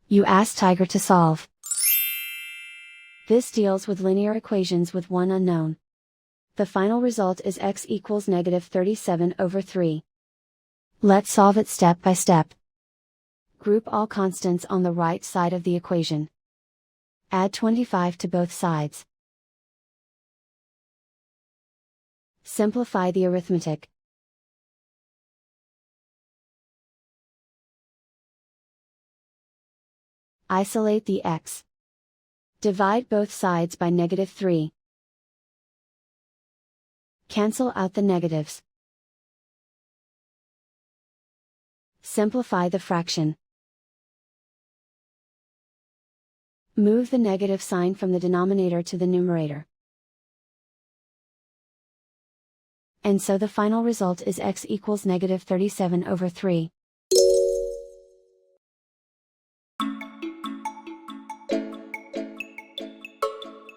You ask Tiger to solve. This deals with linear equations with one unknown. The final result is x equals -37/3. Let's solve it step by step. Group all constants on the right side of the equation. Add 25 to both sides. Simplify the arithmetic. Isolate the x. Divide both sides by -3. Cancel out the negatives. Simplify the fraction. Move the negative sign from the denominator to the numerator. And so the final result is x equals -37/3.